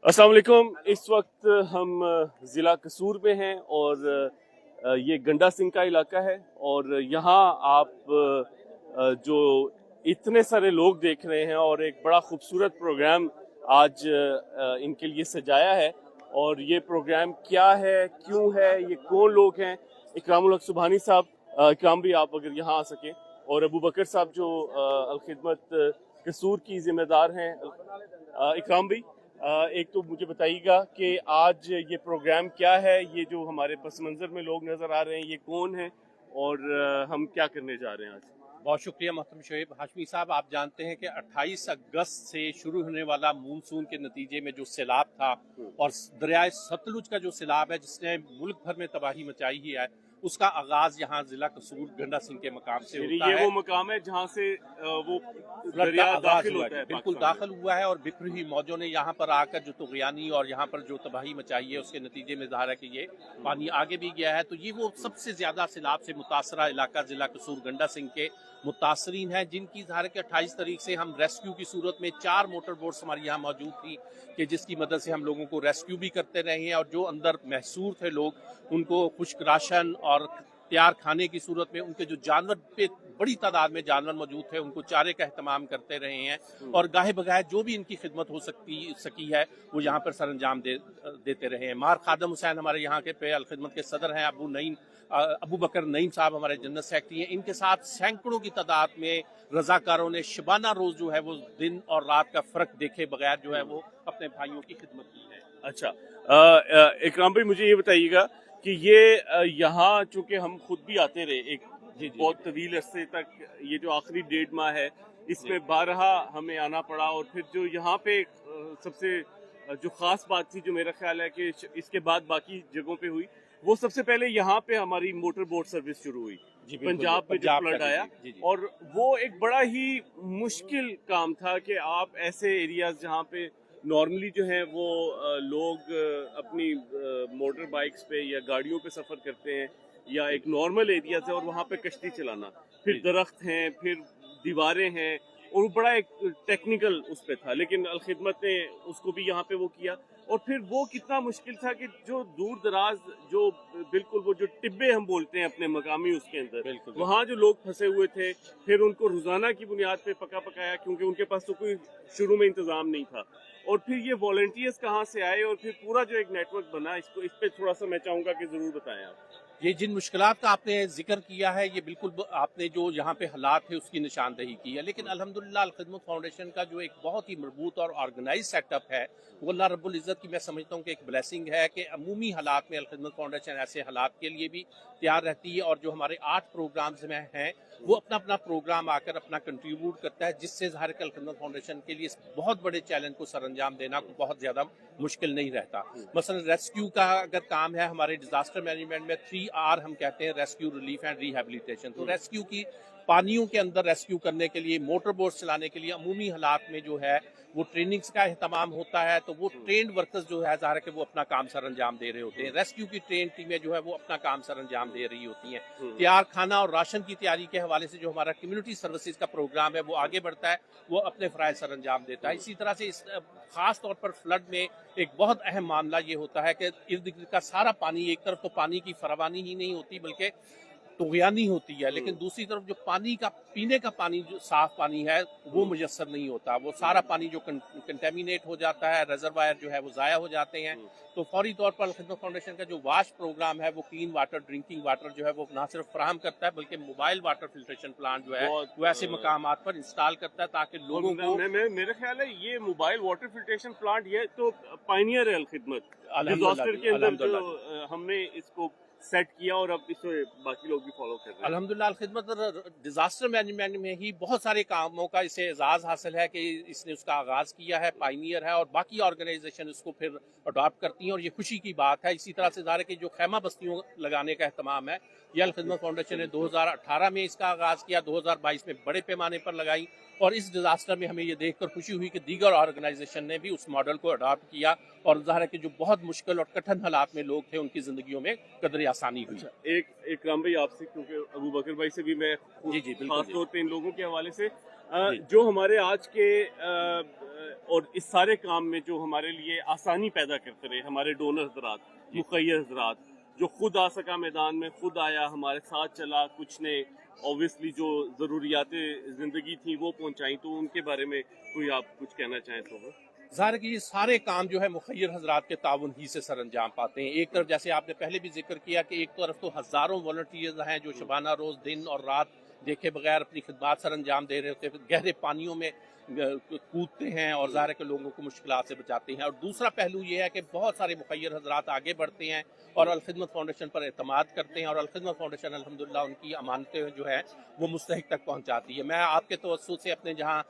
अस्सलाम वालेकुम। इस वक्त हम ज़िला कसूर में हैं और ये गंडा सिंह का इलाका है और यहाँ आप जो इतने सारे लोग देख रहे हैं और एक बड़ा खूबसूरत प्रोग्राम आज इनके लिए सजाया है। और ये प्रोग्राम क्या है, क्यों है, ये कौन लोग हैं? इकरामुल हक सुबहानी साहब, इकराम भी आप अगर यहाँ आ सकें, और अबू बकर साहब जो अल-खिदमत कसूर की जिम्मेदार हैं। इकराम भी एक तो मुझे बताइएगा कि आज ये प्रोग्राम क्या है, ये जो हमारे पस मंज़र में लोग नज़र आ रहे हैं ये कौन है और हम क्या करने जा रहे हैं आज? बहुत शुक्रिया मोहतरम शोएब हाशमी साहब। आप जानते हैं कि 28 अगस्त से शुरू होने वाला मानसून के नतीजे में जो सैलाब था और दरियाए सतलुज का जो सैलाब है जिसने मुल्क भर में तबाही मचाई ही है, उसका आगाज यहाँ जिला कसूर गंडा सिंह के मकाम से होता है। ये वो मकाम है जहाँ से वो दरिया दाखिल होता है, बिल्कुल दाखिल हुआ है। और बिखर हुई मौजों ने यहाँ पर आकर जो तुग़यानी और यहाँ पर जो तबाही मचाई है उसके नतीजे में ज़ाहिर है कि ये पानी आगे भी गया है। तो ये वो सबसे ज़्यादा सैलाब से मुतासरा इलाका जिला कसूर गंडा सिंह के मुतासरीन हैं, जिनकी ज़ाहिर है कि 28 तारीख से हम रेस्क्यू की सूरत में 4 मोटर बोट्स हमारी यहाँ मौजूद थी कि जिसकी मदद से हम लोगों को रेस्क्यू भी करते रहे हैं। और जो अंदर महसूर थे लोग उनको खुश्क राशन और तैयार खाने की सूरत में, उनके जो जानवर पे बड़ी तादाद में जानवर मौजूद थे उनको चारे का एहतमाम करते रहे हैं। और गाहे बगाहे जो भी इनकी खिदमत हो सकी है वो यहाँ पर सरअंजाम देते रहे हैं। मार खादम हुसैन हमारे यहाँ के पे अल-खिदमत के सदर हैं, अबू बकर नईम साहब हमारे जनरल सेक्रेटरी हैं। इनके साथ सैकड़ों की तादाद में रजाकारों ने शबाना रोज जो है वो दिन और रात का फर्क देखे बगैर जो है वो अपने भाइयों की खिदमत की है। अच्छा, इकराम भाई मुझे ये बताइएगा कि ये यहाँ चूंकि हम खुद भी आते रहे एक बहुत तवील अरसे तक, ये जो आखिरी 1.5 माह है इसमें बारहा हमें आना पड़ा। और फिर जो यहाँ पे सबसे जो खास बात थी जो मेरा ख्याल है कि इसके बाद बाकी जगहों पे हुई, वो सबसे पहले यहाँ पे हमारी मोटर बोट सर्विस शुरू हुई पंजाब में जो फ्लड आया। और वो एक बड़ा ही मुश्किल काम था कि आप ऐसे एरियाज जहाँ पे नॉर्मली जो है वो लोग अपनी मोटर बाइक्स पे या गाड़ियों पे सफ़र करते हैं या एक नॉर्मल एरिया है, और वहाँ पे कश्ती चलाना, फिर दरख्त हैं, फिर दीवारें हैं, और वो बड़ा एक टेक्निकल उस पे था। लेकिन अल-खिदमत ने उसको भी यहाँ पे वो किया। और फिर वो कितना मुश्किल था कि जो दूर दराज जो बिल्कुल वो जो टिब्बे हम बोलते हैं अपने मकामी उसके अंदर, वहाँ जो लोग फंसे हुए थे, फिर उनको रोजाना की बुनियाद पे पका पकाया, क्योंकि उनके पास तो कोई शुरू में इंतजाम नहीं था। और फिर ये वॉलंटियर्स कहाँ से आए और फिर पूरा जो एक नेटवर्क बना, इसको इस पे थोड़ा सा मैं चाहूँगा कि जरूर बताएं आप। ये जिन मुश्किलात का आपने जिक्र किया है ये बिल्कुल आपने जो यहाँ पे हालात है उसकी निशानदेही की है। लेकिन अल्हम्दुलिल्लाह अल-खिदमत फाउंडेशन का जो एक बहुत ही मजबूत और ऑर्गेनाइज सेटअप है वो अल्लाह रब्बुल इज़्ज़त की मैं समझता हूँ कि एक ब्लेसिंग है कि अमूमी हालात में अल-खिदमत फाउंडेशन ऐसे हालात के लिए भी तैयार रहती है। और जो हमारे 8 प्रोग्राम्स में हैं वो अपना अपना प्रोग्राम आकर अपना कंट्रीब्यूट करता है, जिससे ज़ाहिर है अल-खिदमत फाउंडेशन के लिए इस बहुत बड़े चैलेंज को सरअंजाम देना बहुत ज़्यादा मुश्किल नहीं रहता। मसलन रेस्क्यू का अगर काम है, हमारे डिजास्टर मैनेजमेंट में 3R हम कहते हैं, रेस्क्यू, रिलीफ एंड रिहेबिलिटेशन। तो रेस्क्यू की पानियों के अंदर रेस्क्यू करने के लिए, मोटर बोट चलाने के लिए अमूमी हालात में जो है वो ट्रेनिंग्स का एहतमाम होता है। तो वो ट्रेंड वर्कर्स जो है ज़ाहिर है कि वो अपना काम सरअंजाम दे रहे होते हैं। रेस्क्यू की ट्रेन टीमें जो है वो अपना काम सरअंजाम दे रही होती हैं। तैयार खाना और राशन की तैयारी के हवाले से जो हमारा कम्युनिटी सर्विसेज का प्रोग्राम है वो आगे बढ़ता है, वो अपने फ़राइज़ सरअंजाम देता है। इसी तरह से इस खास तौर पर फ्लड में एक बहुत अहम मामला ये होता है कि इर्द गिर्द का सारा पानी, एक तरफ तो पानी की फरावानी ही नहीं होती बल्कि तुग़यानी होती है, लेकिन दूसरी तरफ जो पानी का पीने का पानी जो साफ पानी है वो मुयस्सर नहीं होता। वो सारा पानी जो कंटेमिनेट हो जाता है, रिजर्वायर जो है वो ज़ाया हो जाते हैं। तो फौरी तौर पर अल-खिदमत फाउंडेशन का जो वाश प्रोग्राम है वो क्लीन वाटर, ड्रिंकिंग वाटर जो है वो ना सिर्फ फराहम करता है बल्कि मोबाइल वाटर फिल्ट्रेशन प्लांट जो है वो ऐसे मकामात पर इंस्टॉल करता है ताकि लोगों को मेरे ख्याल है ये मोबाइल वाटर फिल्ट्रेशन प्लांट ये तो पायनियर है अल-खिदमत डिजास्टर के अंदर, हमने इसको सेट किया और अब इसे बाकी लोग भी फॉलो कर रहे हैं। अल्हम्दुलिल्लाह अल-खिदमत डिजास्टर मैनेजमेंट में ही बहुत सारे कामों का इसे एजाज़ हासिल है कि इसने उसका आगाज़ किया है, पायनियर है, और बाकी ऑर्गेनाइजेशन इसको फिर अडॉप्ट करती हैं और ये खुशी की बात है। इसी तरह से ज़ाहिर है कि जो खैमा बस्तियों लगाने का एहतमाम है ये अल-खिदमत फाउंडेशन ने 2018 में इसका आगाज़ किया, 2022 में बड़े पैमाने पर लगाई। और इस डिजास्टर में हमें ये देखकर खुशी हुई कि दीगर ऑर्गेनाइजेशन ने भी उस मॉडल को अडॉप्ट किया और ज़ाहिर है कि जो बहुत मुश्किल और कठिन हालात में लोग थे उनकी जिंदगियों में कदर आसानी हुई। एक राम भाई आपसे, क्योंकि अबू बकर भाई से भी मैं खास तौर पे इन लोगों के हवाले से جو ہمارے آج کے اور اس سارے کام میں جو ہمارے لیے آسانی پیدا کرتے رہے ہمارے ڈونر حضرات، مخیر حضرات، جو خود آ سکا میدان میں، خود آیا، ہمارے ساتھ چلا، کچھ نے اوبیسلی جو ضروریات زندگی تھیں وہ پہنچائیں، تو ان کے بارے میں کوئی آپ کچھ کہنا چاہیں تو؟ ظاہر ہے کہ یہ سارے کام جو ہے مخیر حضرات کے تعاون ہی سے سر انجام پاتے ہیں. ایک طرف جیسے آپ نے پہلے بھی ذکر کیا کہ ایک طرف تو ہزاروں والنٹیئرز ہیں جو شبانہ روز دن اور رات دیکھے بغیر اپنی خدمات سر انجام دے رہے ہوتے ہیں، گہرے پانیوں میں کودتے ہیں اور ظاہر ہے کہ لوگوں کو مشکلات سے بچاتے ہیں. اور دوسرا پہلو یہ ہے کہ بہت سارے مخیر حضرات آگے بڑھتے ہیں اور الخدمت فاؤنڈیشن پر اعتماد کرتے ہیں، اور الخدمت فاؤنڈیشن الحمدللہ ان کی امانتیں جو ہے وہ مستحق تک پہنچاتی ہے. میں آپ کے توسط سے اپنے جہاں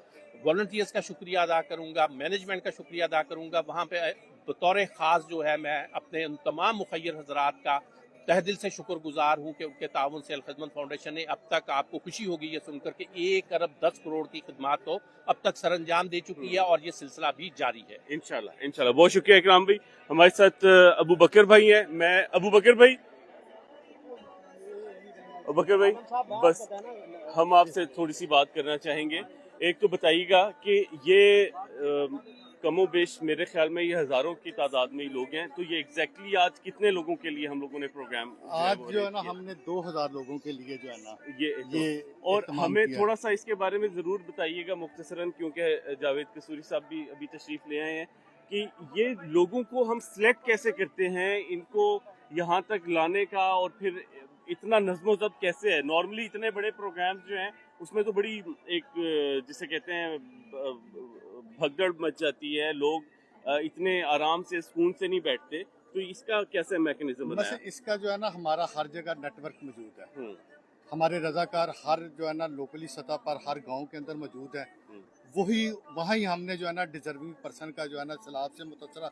والنٹیئرز کا شکریہ ادا کروں گا، مینجمنٹ کا شکریہ ادا کروں گا، وہاں پہ بطور خاص جو ہے میں اپنے ان تمام مخیر حضرات کا تہ دل سے شکر گزار ہوں کہ ان کے تعاون سے الخدمت فاؤنڈیشن نے اب تک، آپ کو خوشی ہوگی یہ سن کر کہ 1 ارب 10 کروڑ کی خدمات تو اب تک سر انجام دے چکی ہے، اور یہ سلسلہ بھی جاری ہے انشاءاللہ. بہت شکریہ اکرام بھائی. ہمارے ساتھ ابو بکر بھائی ہیں. میں ابو بکر بھائی بس ہم آپ سے تھوڑی سی بات کرنا چاہیں گے. ایک تو بتائیے گا کہ یہ کم و بیش میرے خیال میں یہ ہزاروں کی تعداد میں ہی لوگ ہیں، تو یہ ایگزیکٹلی آج کتنے لوگوں کے لیے ہم لوگوں نے پروگرام آج جو ہے نا ہم نے 2000 لوگوں کے لیے جو ہے نا یہ اور ہمیں تھوڑا سا اس کے بارے میں ضرور بتائیے گا مختصراً، کیونکہ جاوید قصوری صاحب بھی ابھی تشریف لے آئے ہیں، کہ یہ لوگوں کو ہم سلیکٹ کیسے کرتے ہیں، ان کو یہاں تک لانے کا، اور پھر اتنا نظم و ضبط کیسے ہے. نارملی اتنے بڑے پروگرامز جو ہیں اس میں تو بڑی ایک جسے کہتے ہیں بھگدڑ مچ جاتی ہے، لوگ اتنے آرام سے سکون سے نہیں بیٹھتے، تو اس کا کیسے میکنزم بنایا؟ اس کا جو ہے نا ہمارا ہر جگہ نیٹ ورک موجود ہے. ہمارے رضاکار ہر جو ہے نا لوکلی سطح پر ہر گاؤں کے اندر موجود ہے. وہاں ہی ہم نے جو ہے نا ڈیزرونگ پرسن کا جو ہے نا سیلاب سے متاثرہ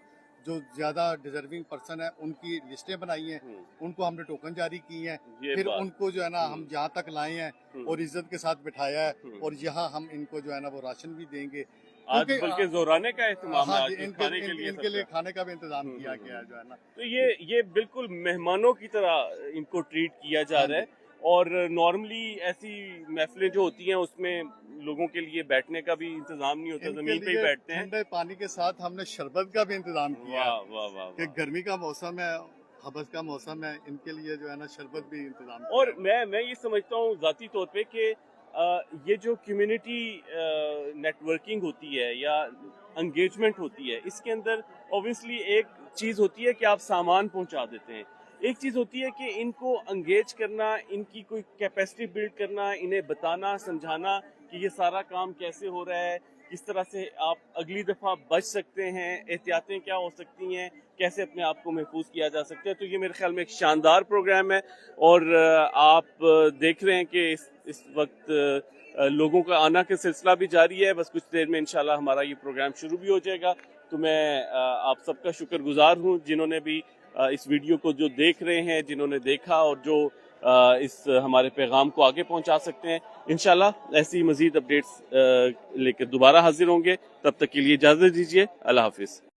جو زیادہ ڈیزرونگ پرسن ہیں ان کی لسٹیں بنائی ہیں، ان کو ہم نے ٹوکن جاری کی ہیں، پھر ان کو جو ہے نا ہم یہاں تک لائے ہیں اور عزت کے ساتھ بٹھایا ہے، اور یہاں ہم ان کو جو ہے نا وہ راشن بھی دیں گے. آج بلکہ زورانے کا اہتمام ہے، ان کے لیے کھانے کا بھی انتظام کیا گیا ہے جو ہے نا. تو یہ بالکل مہمانوں کی طرح ان کو ٹریٹ کیا جا رہا ہے. اور نارملی ایسی محفلیں جو ہوتی ہیں اس میں لوگوں کے لیے بیٹھنے کا بھی انتظام نہیں ہوتا، زمین پہ ہی بیٹھتے ہیں. ٹھنڈے پانی کے ساتھ ہم نے شربت کا بھی انتظام کیا ہے کہ گرمی کا موسم ہے، حبس کا موسم ہے، ان کے لیے جو ہے نا شربت بھی انتظام کیا. اور میں یہ سمجھتا ہوں ذاتی طور پہ کہ یہ جو کمیونٹی نیٹ ورکنگ ہوتی ہے یا انگیجمنٹ ہوتی ہے، اس کے اندر اوبیسلی ایک چیز ہوتی ہے کہ آپ سامان پہنچا دیتے ہیں، ایک چیز ہوتی ہے کہ ان کو انگیج کرنا، ان کی کوئی کیپیسٹی بلڈ کرنا، انہیں بتانا سمجھانا کہ یہ سارا کام کیسے ہو رہا ہے، کس طرح سے آپ اگلی دفعہ بچ سکتے ہیں، احتیاطیں کیا ہو سکتی ہیں، کیسے اپنے آپ کو محفوظ کیا جا سکتا ہے. تو یہ میرے خیال میں ایک شاندار پروگرام ہے، اور آپ دیکھ رہے ہیں کہ اس وقت لوگوں کا آنا کا سلسلہ بھی جاری ہے. بس کچھ دیر میں انشاءاللہ ہمارا یہ پروگرام شروع بھی ہو جائے گا. تو میں آپ سب کا شکر گزار ہوں جنہوں نے بھی اس ویڈیو کو جو دیکھ رہے ہیں، جنہوں نے دیکھا اور جو اس ہمارے پیغام کو آگے پہنچا سکتے ہیں. انشاءاللہ ایسی مزید اپڈیٹس لے کر دوبارہ حاضر ہوں گے. تب تک کے لیے اجازت دیجیے. اللہ حافظ.